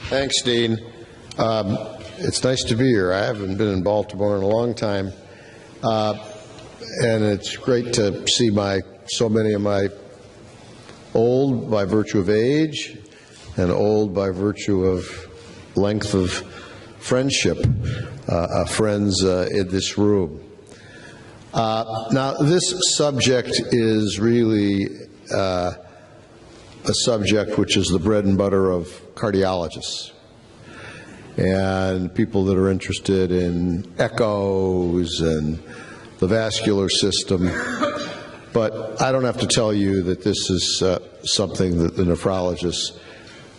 Thanks, Dean. It's nice to be here. I haven't been in Baltimore in a long time, and it's great to see so many of my old by virtue of age and old by virtue of length of friendship friends in this room. Now, this subject is really a subject which is the bread and butter of cardiologists and people that are interested in echoes and the vascular system. But I don't have to tell you that this is something that the nephrologists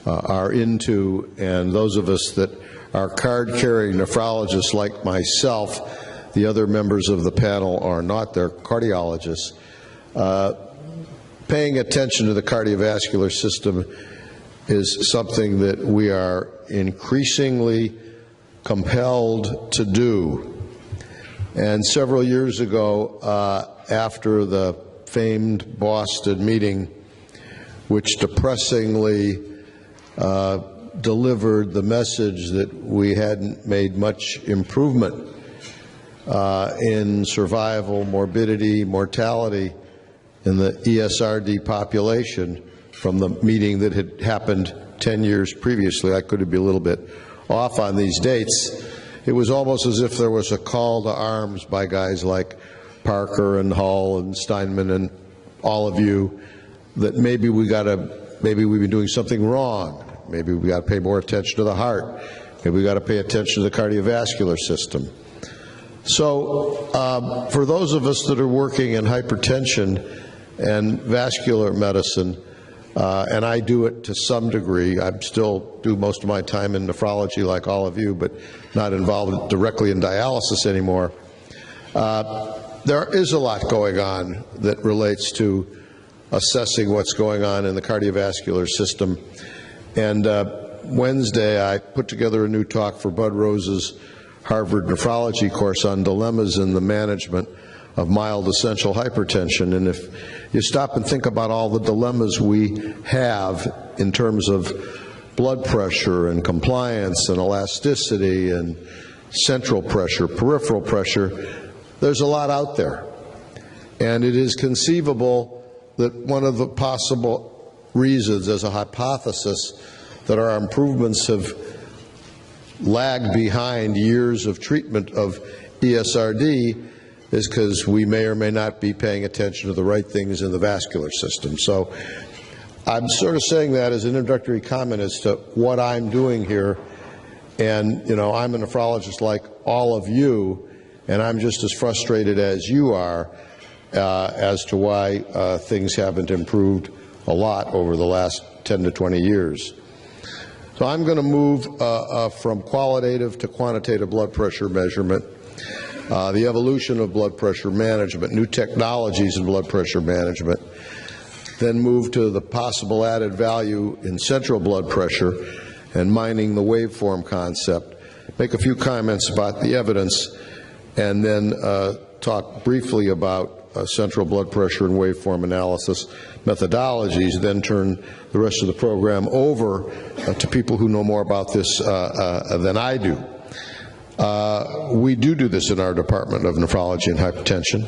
are into, and those of us that are card-carrying nephrologists like myself, the other members of the panel are not, they're cardiologists. Paying attention to the cardiovascular system is something that we are increasingly compelled to do. And several years ago, after the famed Boston meeting, which depressingly delivered the message that we hadn't made much improvement in survival, morbidity, mortality in the ESRD population from the meeting that had happened 10 years previously. I could be a little bit off on these dates. It was almost as if there was a call to arms by guys like Parker and Hull and Steinman and all of you that maybe we've been doing something wrong. Maybe we got to pay more attention to the heart. Maybe we got to pay attention to the cardiovascular system. So for those of us that are working in hypertension and vascular medicine, and I do it to some degree. I still do most of my time in nephrology like all of you, but not involved directly in dialysis anymore. There is a lot going on that relates to assessing what's going on in the cardiovascular system. And Wednesday I put together a new talk for Bud Rose's Harvard nephrology course on dilemmas in the management of mild essential hypertension. And if you stop and think about all the dilemmas we have in terms of blood pressure and compliance and elasticity and central pressure, peripheral pressure, there's a lot out there. And it is conceivable that one of the possible reasons as a hypothesis that our improvements have lagged behind years of treatment of ESRD is because we may or may not be paying attention to the right things in the vascular system. So I'm sort of saying that as an introductory comment as to what I'm doing here. And, you know, I'm a nephrologist like all of you, and I'm just as frustrated as you are as to why things haven't improved a lot over the last 10 to 20 years. So I'm going to move from qualitative to quantitative blood pressure measurement, the evolution of blood pressure management, new technologies in blood pressure management, then move to the possible added value in central blood pressure and mining the waveform concept, make a few comments about the evidence, and then talk briefly about central blood pressure and waveform analysis methodologies, then turn the rest of the program over to people who know more about this than I do. We do this in our Department of Nephrology and Hypertension,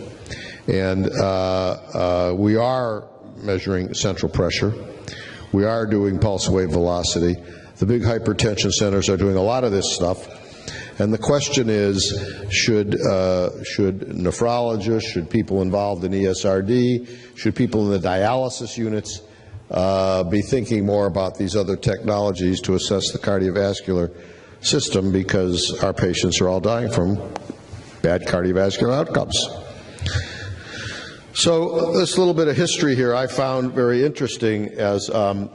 and we are measuring central pressure. We are doing pulse wave velocity. The big hypertension centers are doing a lot of this stuff. And the question is, should nephrologists, should people involved in ESRD, should people in the dialysis units be thinking more about these other technologies to assess the cardiovascular system, because our patients are all dying from bad cardiovascular outcomes. So this little bit of history here I found very interesting as as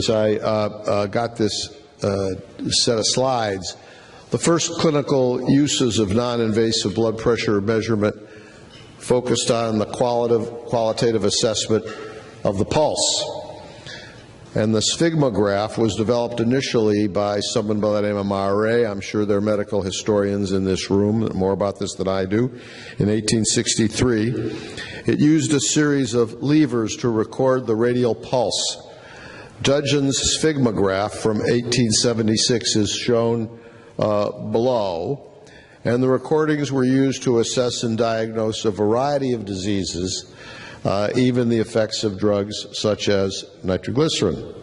I got this set of slides. The first clinical uses of non-invasive blood pressure measurement focused on the qualitative assessment of the pulse. And the sphygmograph was developed initially by someone by the name of Mare. I'm sure there are medical historians in this room that know more about this than I do. In 1863, it used a series of levers to record the radial pulse. Dudgeon's sphygmograph from 1876 is shown below, and the recordings were used to assess and diagnose a variety of diseases, even the effects of drugs such as nitroglycerin.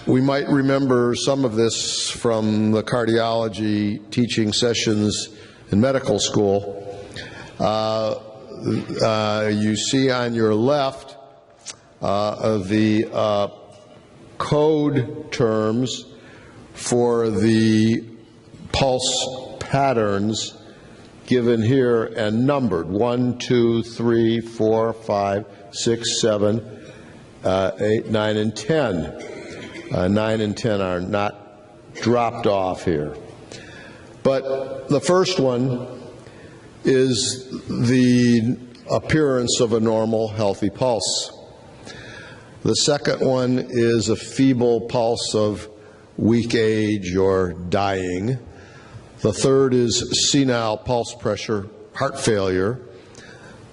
We might remember some of this from the cardiology teaching sessions in medical school. You see on your left the code terms for the pulse patterns given here and numbered 1, 2, 3, 4, 5, 6, 7, 8, 9, and 10. 9 and 10 are not dropped off here. But the first one is the appearance of a normal, healthy pulse. The second one is a feeble pulse of weak age or dying. The third is senile pulse pressure, heart failure.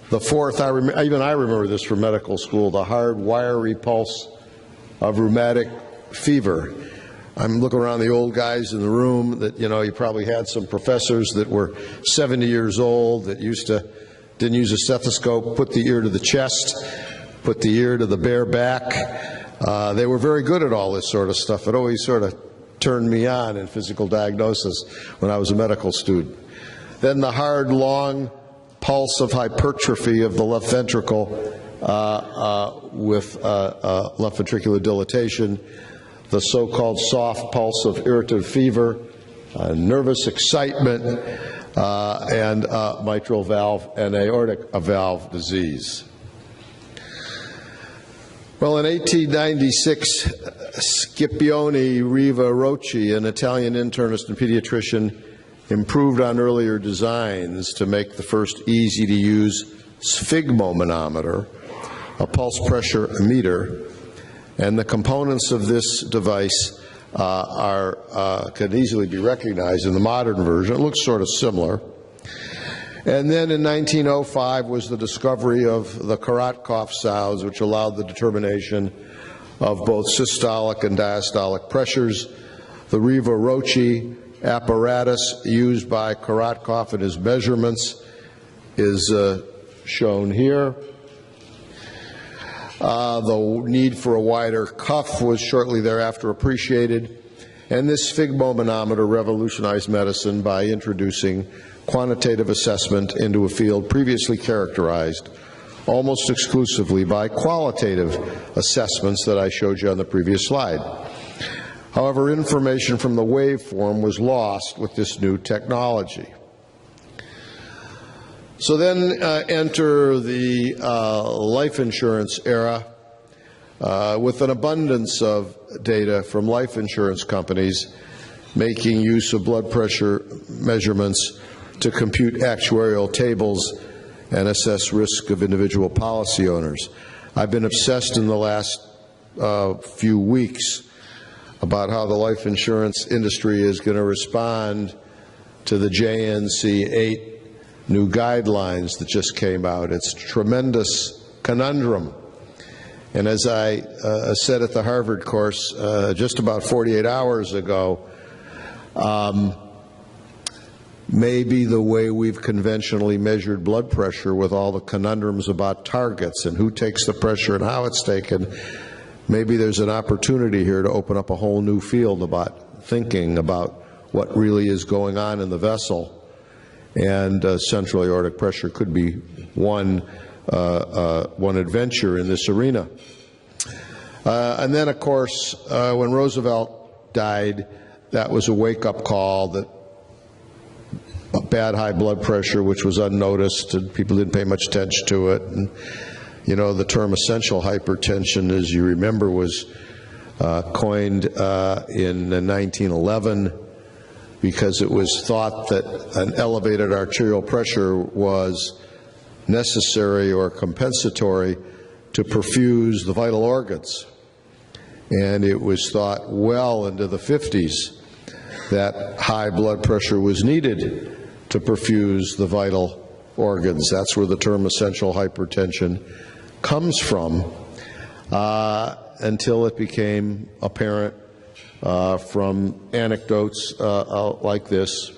The fourth, even I remember this from medical school, the hard, wiry pulse of rheumatic fever. I'm looking around the old guys in the room that, you probably had some professors that were 70 years old that didn't use a stethoscope, put the ear to the chest, put the ear to the bare back. They were very good at all this sort of stuff. It always sort of turned me on in physical diagnosis when I was a medical student. Then the hard, long pulse of hypertrophy of the left ventricle with left ventricular dilatation, the so-called soft pulse of irritable fever, nervous excitement, and mitral valve and aortic valve disease. Well, in 1896, Scipione Riva Rocci, an Italian internist and pediatrician, improved on earlier designs to make the first easy-to-use sphygmomanometer, a pulse pressure meter, and the components of this device can easily be recognized in the modern version. It looks sort of similar. And then in 1905 was the discovery of the Korotkov sounds, which allowed the determination of both systolic and diastolic pressures. The Riva Rocci apparatus used by Korotkov in his measurements is shown here. The need for a wider cuff was shortly thereafter appreciated, and this sphygmomanometer revolutionized medicine by introducing quantitative assessment into a field previously characterized almost exclusively by qualitative assessments that I showed you on the previous slide. However, information from the waveform was lost with this new technology. So then enter the life insurance era with an abundance of data from life insurance companies making use of blood pressure measurements to compute actuarial tables and assess risk of individual policy owners. I've been obsessed in the last few weeks about how the life insurance industry is going to respond to the JNC 8 new guidelines that just came out. It's a tremendous conundrum. And as I said at the Harvard course just about 48 hours ago, maybe the way we've conventionally measured blood pressure with all the conundrums about targets and who takes the pressure and how it's taken, maybe there's an opportunity here to open up a whole new field about thinking about what really is going on in the vessel. And central aortic pressure could be one adventure in this arena. And then, of course, when Roosevelt died, that was a wake-up call that bad high blood pressure, which was unnoticed, and people didn't pay much attention to it. And, the term essential hypertension, as you remember, was coined in 1911 because it was thought that an elevated arterial pressure was necessary or compensatory to perfuse the vital organs. And it was thought well into the 50s that high blood pressure was needed to perfuse the vital organs. That's where the term essential hypertension comes from until it became apparent from anecdotes like this,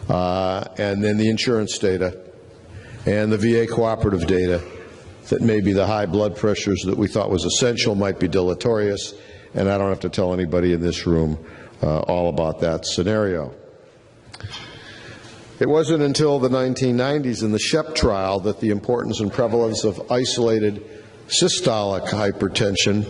and then the insurance data and the VA cooperative data, that maybe the high blood pressures that we thought was essential might be deleterious, and I don't have to tell anybody in this room all about that scenario. It wasn't until the 1990s in the Shep trial that the importance and prevalence of isolated systolic hypertension,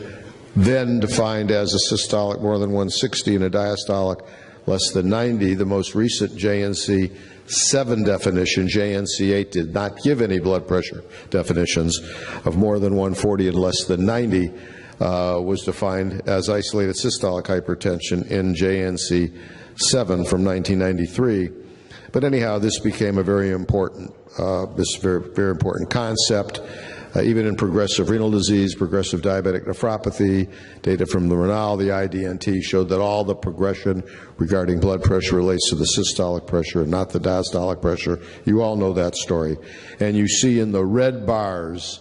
then defined as a systolic more than 160 and a diastolic less than 90, the most recent JNC 7 definition, JNC 8 did not give any blood pressure definitions, of more than 140 and less than 90, was defined as isolated systolic hypertension in JNC 7 from 1993. But anyhow, this became a very important, very important concept. Even in progressive renal disease, progressive diabetic nephropathy, data from the Renal, the IDNT showed that all the progression regarding blood pressure relates to the systolic pressure and not the diastolic pressure. You all know that story. And you see in the red bars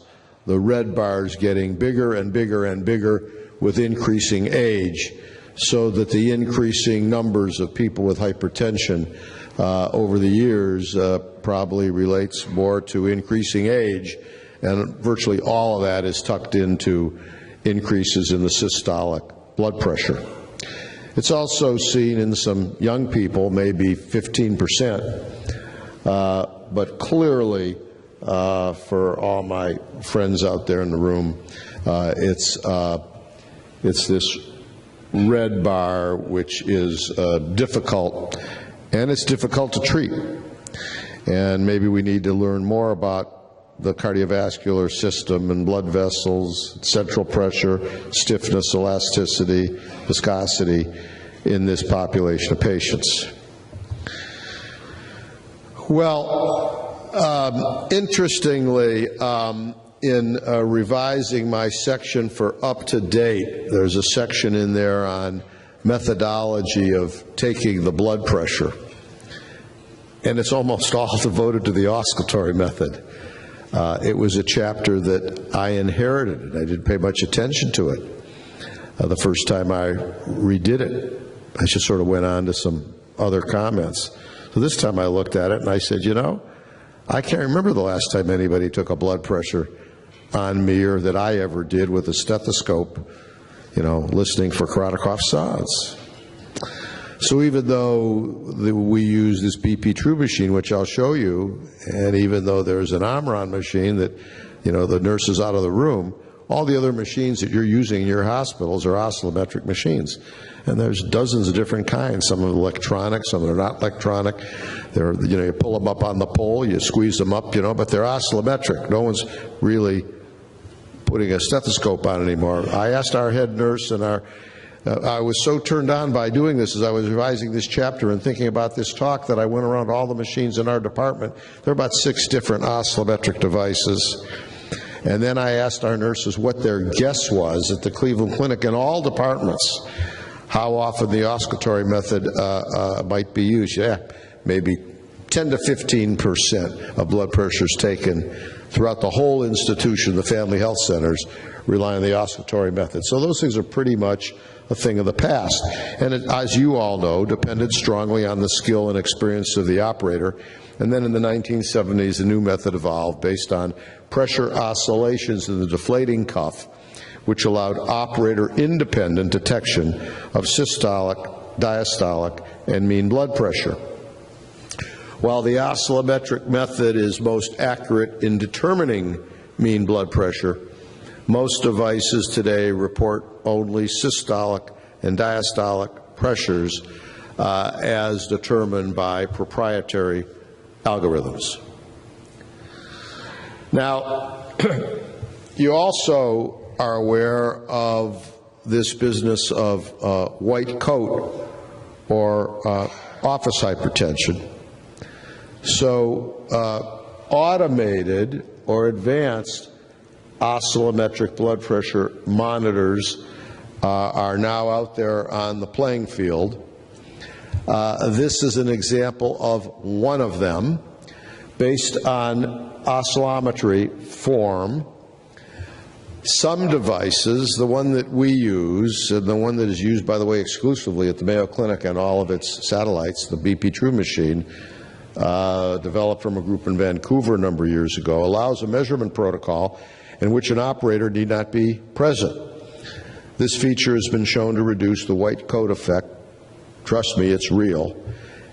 getting bigger and bigger and bigger with increasing age, so that the increasing numbers of people with hypertension over the years probably relates more to increasing age. And virtually all of that is tucked into increases in the systolic blood pressure. It's also seen in some young people, maybe 15%, but clearly for all my friends out there in the room, it's this red bar, which is difficult, and it's difficult to treat. And maybe we need to learn more about the cardiovascular system and blood vessels, central pressure, stiffness, elasticity, viscosity in this population of patients. Well, interestingly, in revising my section for up to date, there's a section in there on methodology of taking the blood pressure, and it's almost all devoted to the auscultatory method. It was a chapter that I inherited, and I didn't pay much attention to it the first time I redid it. I just sort of went on to some other comments. So this time I looked at it and I said, you know, I can't remember the last time anybody took a blood pressure on me, or that I ever did with a stethoscope, you know, listening for Korotikoff sounds. So even though we use this BP True machine, which I'll show you, and even though there's an Omron machine that, you know, the nurse is out of the room, all the other machines that you're using in your hospitals are oscillometric machines. And there's dozens of different kinds. Some are electronic, some are not electronic. They're, you know, you pull them up on the pole, you squeeze them up, you know, but they're oscillometric. No one's really putting a stethoscope on anymore. I asked our head nurse and I was so turned on by doing this as I was revising this chapter and thinking about this talk that I went around all the machines in our department. There are about 6 different oscillometric devices. And then I asked our nurses what their guess was at the Cleveland Clinic in all departments, how often the auscultatory method might be used. Yeah, maybe 10 to 15% of blood pressures taken throughout the whole institution, the family health centers, rely on the auscultatory method. So those things are pretty much a thing of the past. And it, as you all know, depended strongly on the skill and experience of the operator. And then in the 1970s, a new method evolved based on pressure oscillations in the deflating cuff, which allowed operator-independent detection of systolic, diastolic, and mean blood pressure. While the oscillometric method is most accurate in determining mean blood pressure, most devices today report only systolic and diastolic pressures as determined by proprietary algorithms. Now, you also are aware of this business of white coat or office hypertension. So automated or advanced oscillometric blood pressure monitors are now out there on the playing field. This is an example of one of them based on oscillometry form. Some devices, the one that we use, and the one that is used, by the way, exclusively at the Mayo Clinic and all of its satellites, the BP True machine, developed from a group in Vancouver a number of years ago, allows a measurement protocol in which an operator need not be present. This feature has been shown to reduce the white coat effect. Trust me, it's real,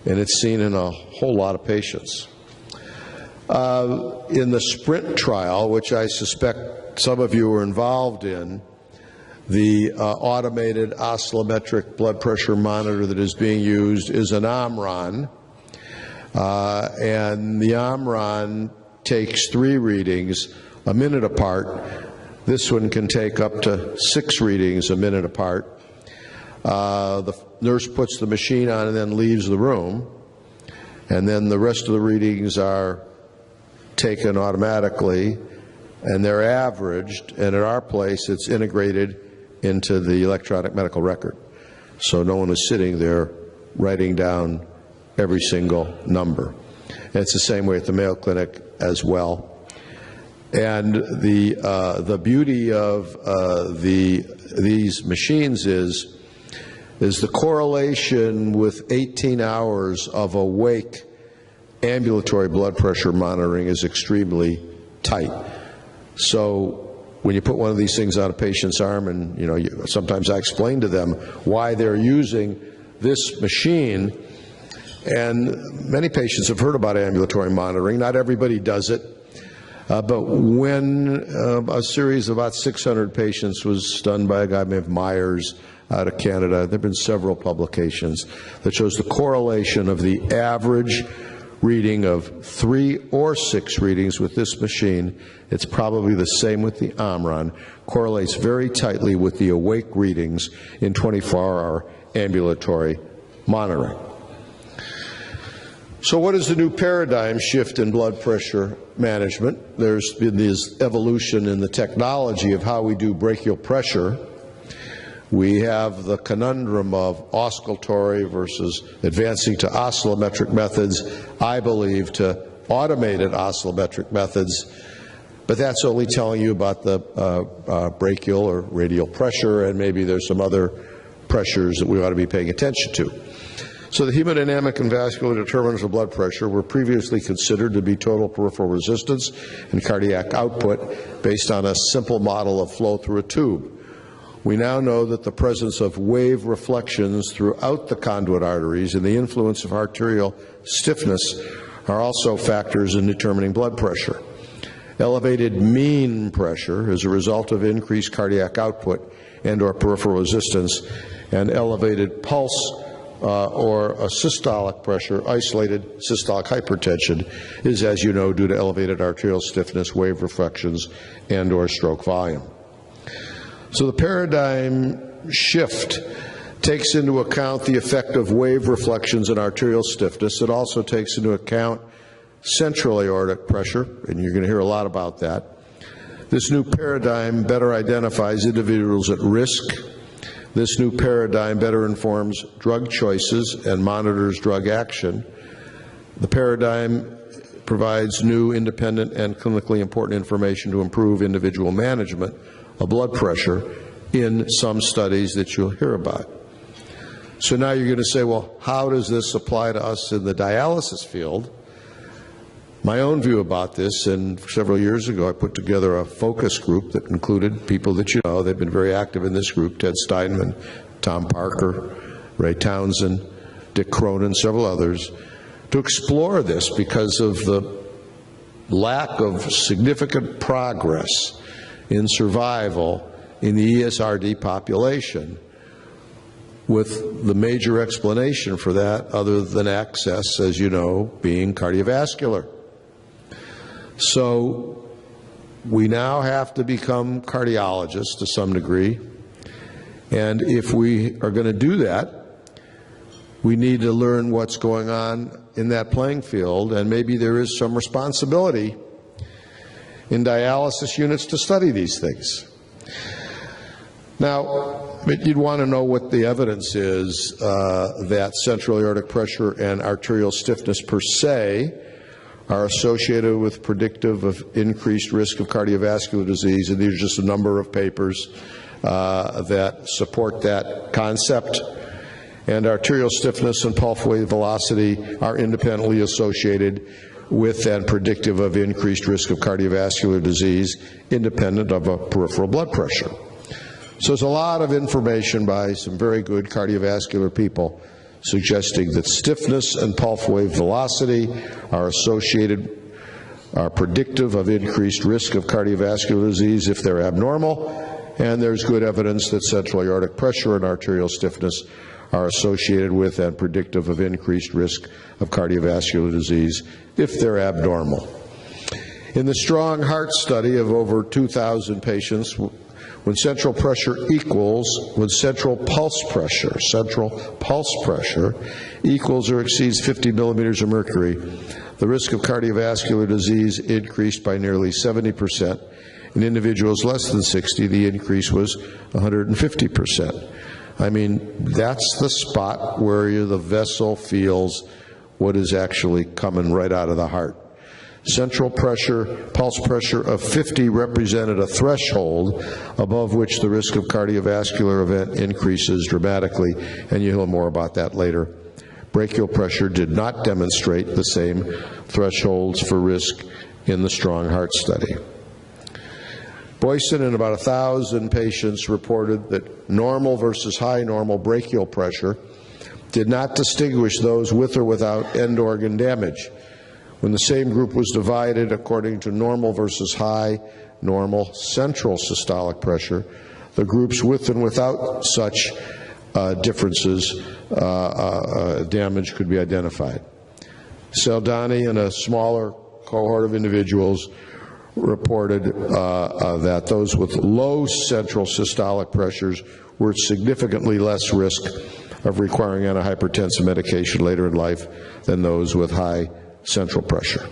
and it's seen in a whole lot of patients. In the SPRINT trial, which I suspect some of you were involved in, the automated oscillometric blood pressure monitor that is being used is an Omron, and the Omron takes 3 readings a minute apart. This one can take up to 6 readings a minute apart. The nurse puts the machine on and then leaves the room, and then the rest of the readings are taken automatically, and they're averaged, and at our place it's integrated into the electronic medical record. So no one is sitting there writing down every single number. And it's the same way at the Mayo Clinic as well. And the beauty of these machines is the correlation with 18 hours of awake ambulatory blood pressure monitoring is extremely tight. So when you put one of these things on a patient's arm, and sometimes I explain to them why they're using this machine, and many patients have heard about ambulatory monitoring. Not everybody does it, but when a series of about 600 patients was done by a guy named Myers out of Canada, there have been several publications that shows the correlation of the average reading of 3 or 6 readings with this machine. It's probably the same with the Omron, correlates very tightly with the awake readings in 24-hour ambulatory monitoring. So what is the new paradigm shift in blood pressure management? There's been this evolution in the technology of how we do brachial pressure. We have the conundrum of oscillatory versus advancing to oscillometric methods, I believe to automated oscillometric methods, but that's only telling you about the brachial or radial pressure, and maybe there's some other pressures that we ought to be paying attention to. So the hemodynamic and vascular determinants of blood pressure were previously considered to be total peripheral resistance and cardiac output based on a simple model of flow through a tube. We now know that the presence of wave reflections throughout the conduit arteries and the influence of arterial stiffness are also factors in determining blood pressure. Elevated mean pressure is a result of increased cardiac output and/or peripheral resistance, and elevated pulse or a systolic pressure, isolated systolic hypertension, is, as you know, due to elevated arterial stiffness, wave reflections, and/or stroke volume. So the paradigm shift takes into account the effect of wave reflections and arterial stiffness. It also takes into account central aortic pressure, and you're going to hear a lot about that. This new paradigm better identifies individuals at risk. This new paradigm better informs drug choices and monitors drug action. The paradigm provides new, independent, and clinically important information to improve individual management of blood pressure in some studies that you'll hear about. So now you're going to say, well, how does this apply to us in the dialysis field? My own view about this, and several years ago I put together a focus group that included people that you know. They've been very active in this group: Ted Steinman, Tom Parker, Ray Townsend, Dick Cronin, several others, to explore this because of the lack of significant progress in survival in the ESRD population, with the major explanation for that, other than access, as you know, being cardiovascular. So we now have to become cardiologists to some degree, and if we are going to do that, we need to learn what's going on in that playing field, and maybe there is some responsibility in dialysis units to study these things. Now, you'd want to know what the evidence is that central aortic pressure and arterial stiffness per se are associated with predictive of increased risk of cardiovascular disease, and these are just a number of papers that support that concept. And arterial stiffness and pulse wave velocity are independently associated with and predictive of increased risk of cardiovascular disease, independent of a peripheral blood pressure. So there's a lot of information by some very good cardiovascular people suggesting that stiffness and pulse wave velocity are predictive of increased risk of cardiovascular disease if they're abnormal, and there's good evidence that central aortic pressure and arterial stiffness are associated with and predictive of increased risk of cardiovascular disease if they're abnormal. In the strong heart study of over 2,000 patients, when central pulse pressure equals or exceeds 50 millimeters of mercury, the risk of cardiovascular disease increased by nearly 70%. In individuals less than 60, the increase was 150%. I mean, that's the spot where the vessel feels what is actually coming right out of the heart. Central pulse pressure of 50 represented a threshold above which the risk of cardiovascular event increases dramatically, and you'll hear more about that later. Brachial pressure did not demonstrate the same thresholds for risk in the strong heart study. Boyson and about 1,000 patients reported that normal versus high normal brachial pressure did not distinguish those with or without end organ damage. When the same group was divided according to normal versus high normal central systolic pressure, the groups with and without such differences, damage could be identified. Saldani and a smaller cohort of individuals reported that those with low central systolic pressures were at significantly less risk of requiring antihypertensive medication later in life than those with high central pressure.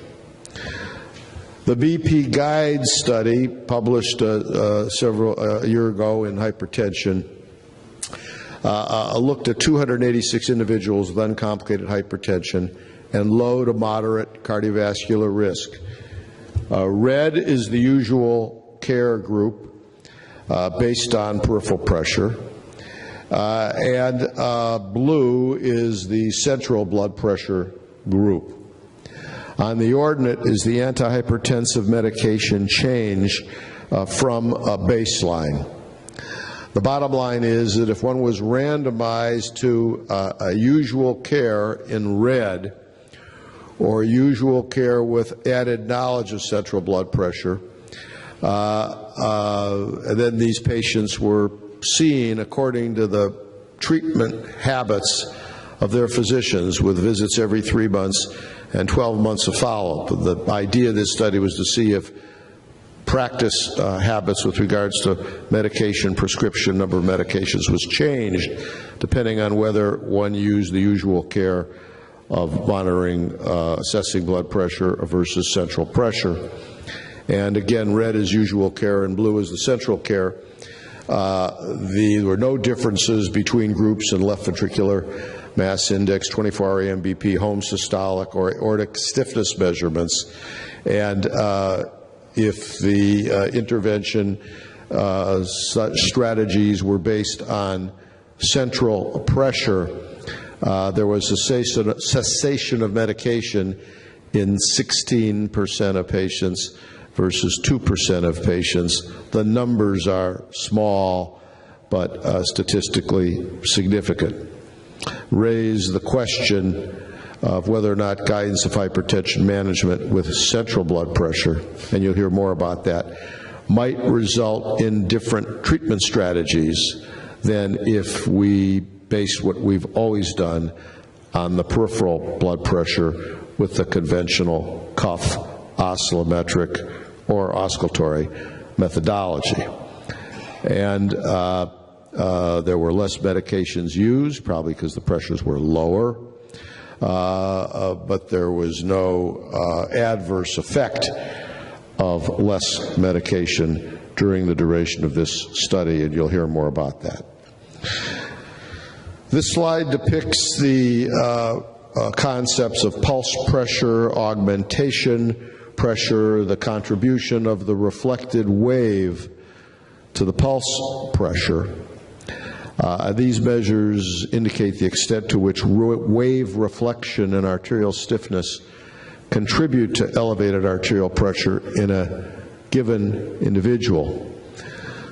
The BP GUIDE study, published a year ago in hypertension, looked at 286 individuals with uncomplicated hypertension and low to moderate cardiovascular risk. Red is the usual care group based on peripheral pressure, and blue is the central blood pressure group. On the ordinate is the antihypertensive medication change from a baseline. The bottom line is that if one was randomized to a usual care in red, or usual care with added knowledge of central blood pressure, and then these patients were seen according to the treatment habits of their physicians, with visits every 3 months and 12 months of follow-up. The idea of this study was to see if practice habits with regards to medication prescription, number of medications, was changed depending on whether one used the usual care of monitoring, assessing blood pressure versus central pressure. And again, red is usual care and blue is the central care. There were no differences between groups in left ventricular mass index, 24-hour AMBP, home systolic, or aortic stiffness measurements. And if the intervention strategies were based on central pressure, there was a cessation of medication in 16% of patients versus 2% of patients. The numbers are small, but statistically significant. Raise the question of whether or not guidance of hypertension management with central blood pressure, and you'll hear more about that, might result in different treatment strategies than if we based what we've always done on the peripheral blood pressure with the conventional cuff, oscillometric, or auscultatory methodology. And there were less medications used, probably because the pressures were lower, but there was no adverse effect of less medication during the duration of this study, and you'll hear more about that. This slide depicts the concepts of pulse pressure, augmentation pressure, the contribution of the reflected wave to the pulse pressure. These measures indicate the extent to which wave reflection and arterial stiffness contribute to elevated arterial pressure in a given individual.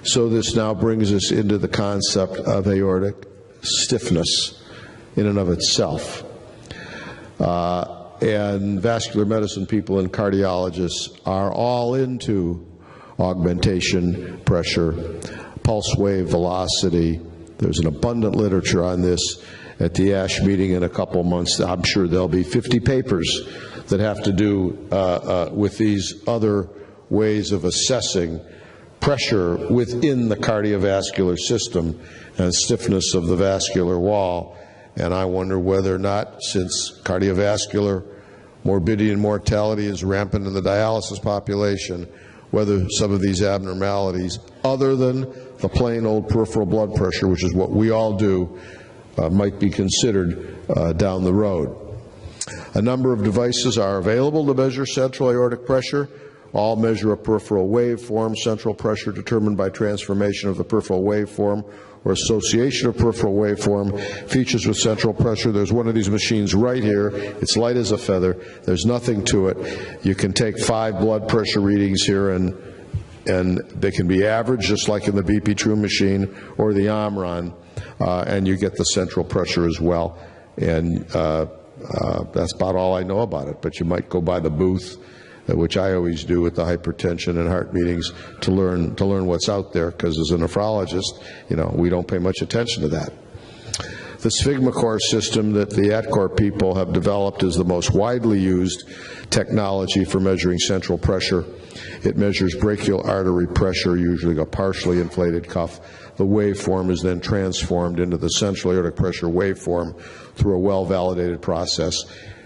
So this now brings us into the concept of aortic stiffness in and of itself. And vascular medicine people and cardiologists are all into augmentation pressure, pulse wave velocity. There's an abundant literature on this. At the ASH meeting in a couple months, I'm sure there'll be 50 papers that have to do with these other ways of assessing pressure within the cardiovascular system and stiffness of the vascular wall. And I wonder whether or not, since cardiovascular morbidity and mortality is rampant in the dialysis population, whether some of these abnormalities, other than the plain old peripheral blood pressure, which is what we all do, might be considered down the road. A number of devices are available to measure central aortic pressure. All measure a peripheral waveform, central pressure determined by transformation of the peripheral waveform or association of peripheral waveform, features with central pressure. There's one of these machines right here. It's light as a feather. There's nothing to it. You can take 5 blood pressure readings here, and they can be averaged, just like in the BP True machine or the Omron, and you get the central pressure as well. And that's about all I know about it, but you might go by the booth, which I always do at the hypertension and heart meetings, to learn what's out there, because as a nephrologist, we don't pay much attention to that. The SphygmoCor system that the ATCOR people have developed is the most widely used technology for measuring central pressure. It measures brachial artery pressure, usually a partially inflated cuff. The waveform is then transformed into the central aortic pressure waveform through a well-validated process,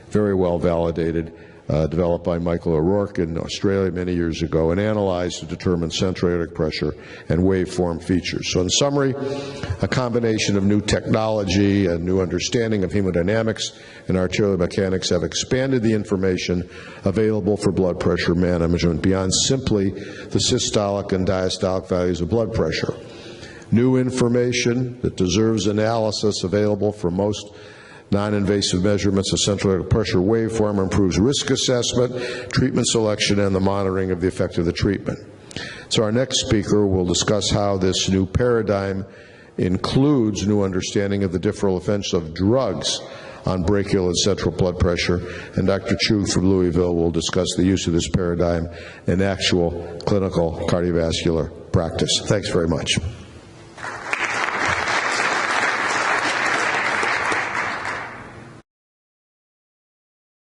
very well validated, developed by Michael O'Rourke in Australia many years ago, and analyzed to determine central aortic pressure and waveform features. So in summary, a combination of new technology and new understanding of hemodynamics and arterial mechanics have expanded the information available for blood pressure management beyond simply the systolic and diastolic values of blood pressure. New information that deserves analysis available for most non-invasive measurements of central aortic pressure waveform improves risk assessment, treatment selection, and the monitoring of the effect of the treatment. So our next speaker will discuss how this new paradigm includes new understanding of the differential effects of drugs on brachial and central blood pressure, and Dr. Chu from Louisville will discuss the use of this paradigm in actual clinical cardiovascular practice. Thanks very much.